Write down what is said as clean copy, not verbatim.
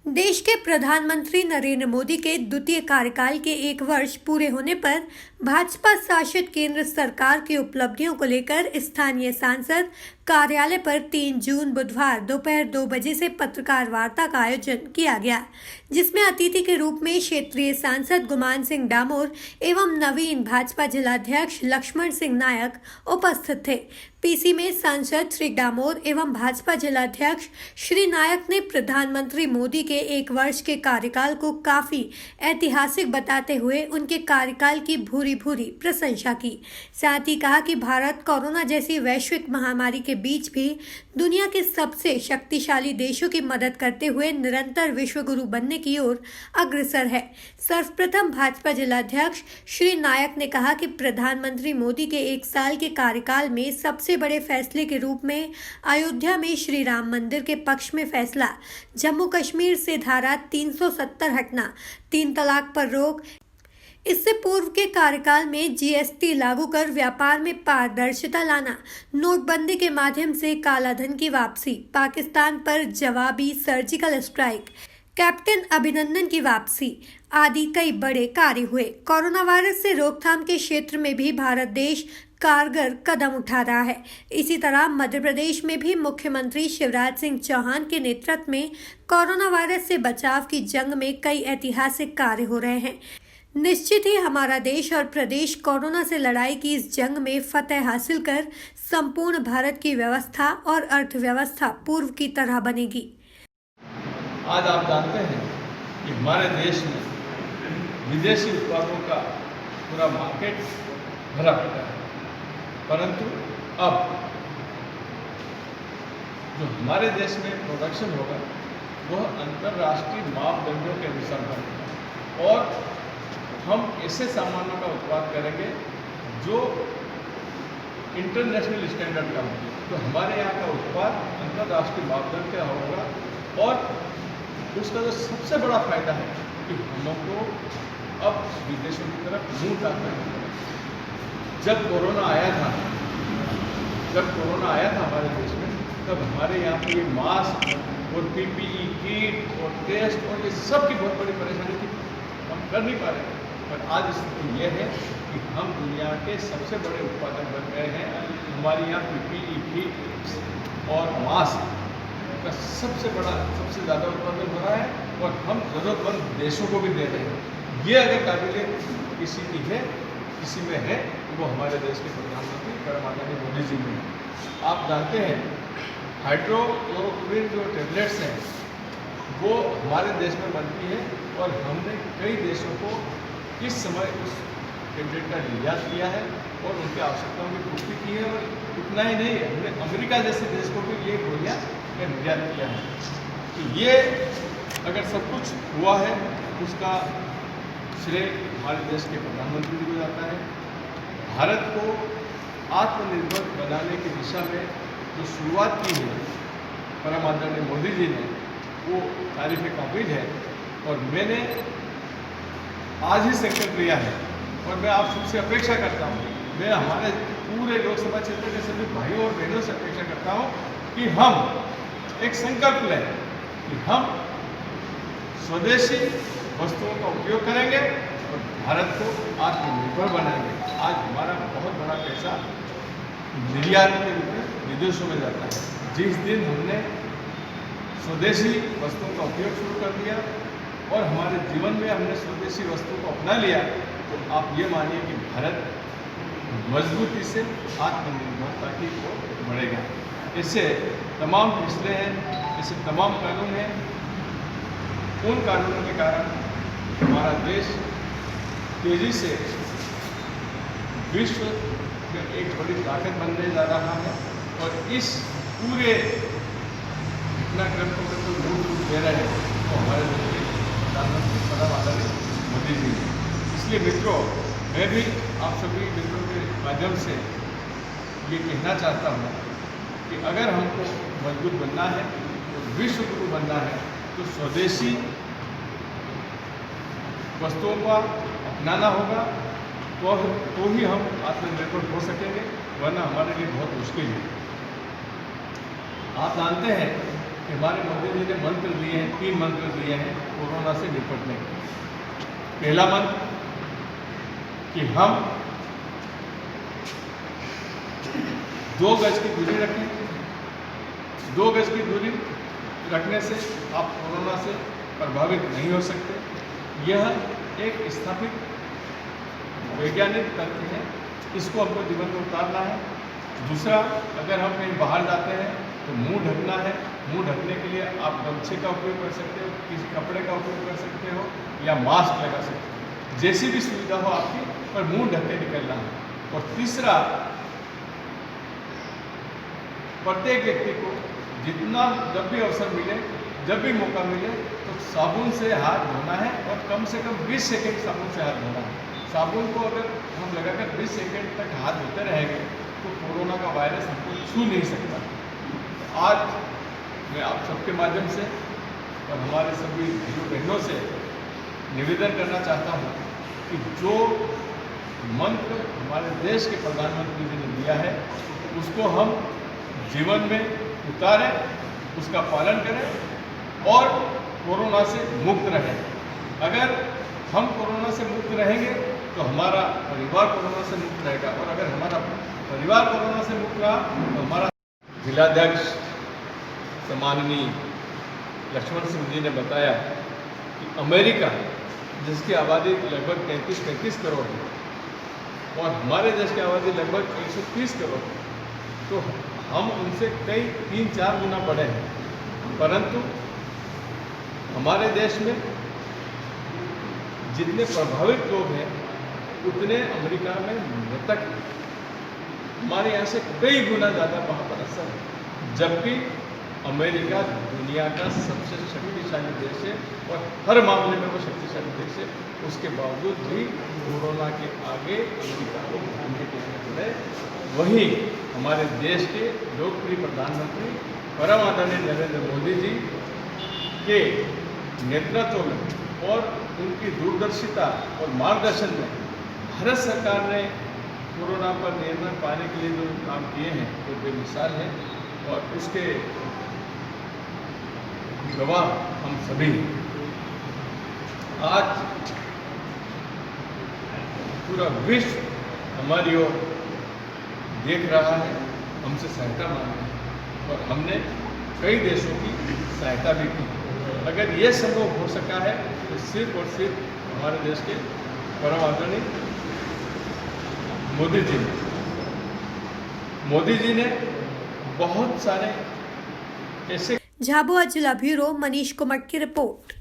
देश के प्रधानमंत्री नरेंद्र मोदी के द्वितीय कार्यकाल के 1 वर्ष पूरे होने पर भाजपा शासित केंद्र सरकार की उपलब्धियों को लेकर स्थानीय सांसद कार्यालय पर 3 जून बुधवार दोपहर 2 बजे से पत्रकार वार्ता का आयोजन किया गया, जिसमें अतिथि के रूप में क्षेत्रीय सांसद गुमान सिंह डामोर एवं नवीन भाजपा जिलाध्यक्ष लक्ष्मण सिंह नायक उपस्थित थे। पीसी में सांसद श्री डामोर एवं भाजपा जिलाध्यक्ष श्री नायक ने प्रधानमंत्री मोदी के 1 वर्ष के कार्यकाल को काफी ऐतिहासिक बताते हुए उनके कार्यकाल की भूरी प्रशंसा की। साथ ही कहा कि भारत कोरोना जैसी वैश्विक महामारी के बीच भी दुनिया के सबसे शक्तिशाली देशों की मदद करते हुए निरंतर विश्व गुरु बनने की ओर अग्रसर है। सर्वप्रथम भाजपा जिलाध्यक्ष श्री नायक ने कहा कि प्रधानमंत्री मोदी के 1 साल के कार्यकाल में सबसे बड़े फैसले के रूप में अयोध्या में श्री राम मंदिर के पक्ष में फैसला, जम्मू कश्मीर से धारा 370 हटना, 3 तलाक पर रोक, इससे पूर्व के कार्यकाल में जीएसटी लागू कर व्यापार में पारदर्शिता लाना, नोटबंदी के माध्यम से कालाधन की वापसी, पाकिस्तान पर जवाबी सर्जिकल स्ट्राइक, कैप्टन अभिनंदन की वापसी आदि कई बड़े कार्य हुए। कोरोना वायरस से रोकथाम के क्षेत्र में भी भारत देश कारगर कदम उठा रहा है। इसी तरह मध्य प्रदेश में भी मुख्यमंत्री शिवराज सिंह चौहान के नेतृत्व में कोरोना वायरस से बचाव की जंग में कई ऐतिहासिक कार्य हो रहे हैं। निश्चित ही हमारा देश और प्रदेश कोरोना से लड़ाई की इस जंग में फतेह हासिल कर संपूर्ण भारत की व्यवस्था और अर्थव्यवस्था पूर्व की तरह बनेगी। आज आप जानते हैं कि हमारे देश में विदेशी उत्पादों का पूरा मार्केट भरा पड़ा है, परंतु अब जो हमारे देश में प्रोडक्शन होगा वह अंतर्राष्ट्रीय मापदंडों के अनुसार बनेगा और हम ऐसे सामानों का उत्पादन करेंगे जो इंटरनेशनल स्टैंडर्ड का होगा। तो हमारे यहाँ का उत्पाद अंतर्राष्ट्रीय मापदंड का होगा और उसका जो सबसे बड़ा फायदा है कि हमको अब विदेशों की तरफ मुंह ताकना है। जब कोरोना आया था हमारे देश में, तब हमारे यहाँ पे ये मास्क और पीपीई किट और टेस्ट और ये सब की बहुत बड़ी परेशानी थी, हम कर नहीं पा रहे। पर आज स्थिति यह है कि हम दुनिया के सबसे बड़े उत्पादक बन गए हैं। हमारे यहाँ पीपीई किट और मास्क का सबसे ज़्यादा उत्पादन हो रहा है और हम ज़रूरतमंद देशों को भी दे रहे हैं। ये अगर काबिलियत किसी में है तो वो हमारे देश के प्रधानमंत्री परमानंद मोदी जी में है। आप जानते हैं हाइड्रोक्लोरोक्विन जो टेबलेट्स हैं वो हमारे देश में बनती है और हमने कई देशों को इस समय उस टेबलेट का निर्यात किया है और उनकी आवश्यकताओं की पूर्ति की है। और इतना ही नहीं, हमने अमेरिका जैसे देश को भी ये गोलियाँ का निर्यात किया है। तो ये अगर सब कुछ हुआ है उसका श्रेय हमारे देश के प्रधानमंत्री जी को जाता है। भारत को आत्मनिर्भर बनाने की दिशा में जो शुरुआत की है परम आदरणीय मोदी जी ने, वो तारीफ़ काबिल है और मैंने आज ही संकल्प लिया है और मैं आप सबसे अपेक्षा करता हूँ, मैं हमारे पूरे लोकसभा क्षेत्र के सभी भाइयों और बहनों से अपेक्षा करता हूँ कि हम एक संकल्प लें कि हम स्वदेशी वस्तुओं का उपयोग करेंगे और भारत को आत्मनिर्भर बनाएंगे। आज हमारा बहुत बड़ा पैसा निर्यात के रूप में विदेशों में जाता है। जिस दिन हमने स्वदेशी वस्तुओं का उपयोग शुरू कर दिया और हमारे जीवन में हमने स्वदेशी वस्तुओं को अपना लिया, तो आप ये मानिए कि भारत मजबूती से आत्मनिर्भरता की ओर बढ़ेगा। इससे तमाम फैसले हैं, ऐसे तमाम कानून हैं, उन कानूनों के कारण हमारा देश तेजी से विश्व में एक बड़ी ताकत बनने जा रहा है और इस पूरे घटनाक्रम को तो रूप दे रहे हैं तो हमारे देश के प्रधानमंत्री परम आदरणीय मोदी जी। इसलिए मित्रों, मैं भी आप सभी मित्रों के माध्यम से ये कहना चाहता हूँ कि अगर हमको मजबूत बनना है तो विश्व गुरु बनना है तो स्वदेशी वस्तुओं का अपनाना होगा, तो ही हम आत्मनिर्भर हो सकेंगे, वरना हमारे लिए बहुत मुश्किल है। आप जानते हैं कि हमारे मोदी जी ने मंत्र दिए हैं, 3 मंत्र दिए हैं कोरोना से निपटने के। पहला मंत्र कि हम 2 गज की दूरी रखें। 2 गज की दूरी रखने से आप कोरोना से प्रभावित नहीं हो सकते। यह एक स्थापित वैज्ञानिक तथ्य है, इसको हमको जीवन में उतारना है। दूसरा, अगर हम कहीं बाहर जाते हैं तो मुंह ढकना है। मुंह ढकने के लिए आप गमछे का उपयोग कर सकते हो, किसी कपड़े का उपयोग कर सकते हो या मास्क लगा सकते हो, जैसी भी सुविधा हो आपकी, पर मुंह ढक के निकलना है। और तीसरा, प्रत्येक व्यक्ति को जितना जब भी अवसर मिले, जब भी मौका मिले, तो साबुन से हाथ धोना है और कम से कम 20 सेकेंड साबुन से हाथ धोना है। साबुन को अगर हम लगाकर 20 सेकेंड तक हाथ धोते रहेंगे तो कोरोना का वायरस हमको छू नहीं सकता। आज मैं आप सबके माध्यम से और हमारे सभी भाइयों बहनों से निवेदन करना चाहता हूँ कि जो मंत्र हमारे देश के प्रधानमंत्री जी ने दिया है उसको हम जीवन में उतारें, उसका पालन करें और कोरोना से मुक्त रहें। अगर हम कोरोना से मुक्त रहेंगे तो हमारा परिवार कोरोना से मुक्त रहेगा, और अगर हमारा परिवार कोरोना से मुक्त रहा तो हमारा जिलाध्यक्ष सम्माननीय लक्ष्मण सिंह जी ने बताया कि अमेरिका, जिसकी आबादी लगभग 33-35 करोड़ है और हमारे देश की आबादी लगभग 130 करोड़ है, तो हम उनसे कई 3-4 गुना बड़े हैं, परंतु हमारे देश में जितने प्रभावित लोग हैं उतने अमेरिका में मृतक हैं। हमारे यहाँ से कई गुना ज़्यादा वहाँ पर असर है, जबकि अमेरिका दुनिया का सबसे शक्तिशाली देश है और हर मामले में वो शक्तिशाली देश है। उसके बावजूद भी कोरोना के आगे अमेरिका को भागने के पड़े। वहीं हमारे देश के लोकप्रिय प्रधानमंत्री परम आदरणीय नरेंद्र मोदी जी के नेतृत्व में और उनकी दूरदर्शिता और मार्गदर्शन में भारत सरकार ने कोरोना पर नियंत्रण पाने के लिए जो काम किए हैं वो बेमिसाल है, और उसके गवाह हम सभी हैं। आज पूरा विश्व हमारी ओर देख रहा है, हमसे सहायता मांग रहा है और हमने कई देशों की सहायता भी की। अगर ये संभव हो सका है तो सिर्फ और सिर्फ हमारे देश के परम आदरणीय मोदी जी ने बहुत सारे ऐसे। झाबुआ जिला ब्यूरो मनीष कुमार की रिपोर्ट।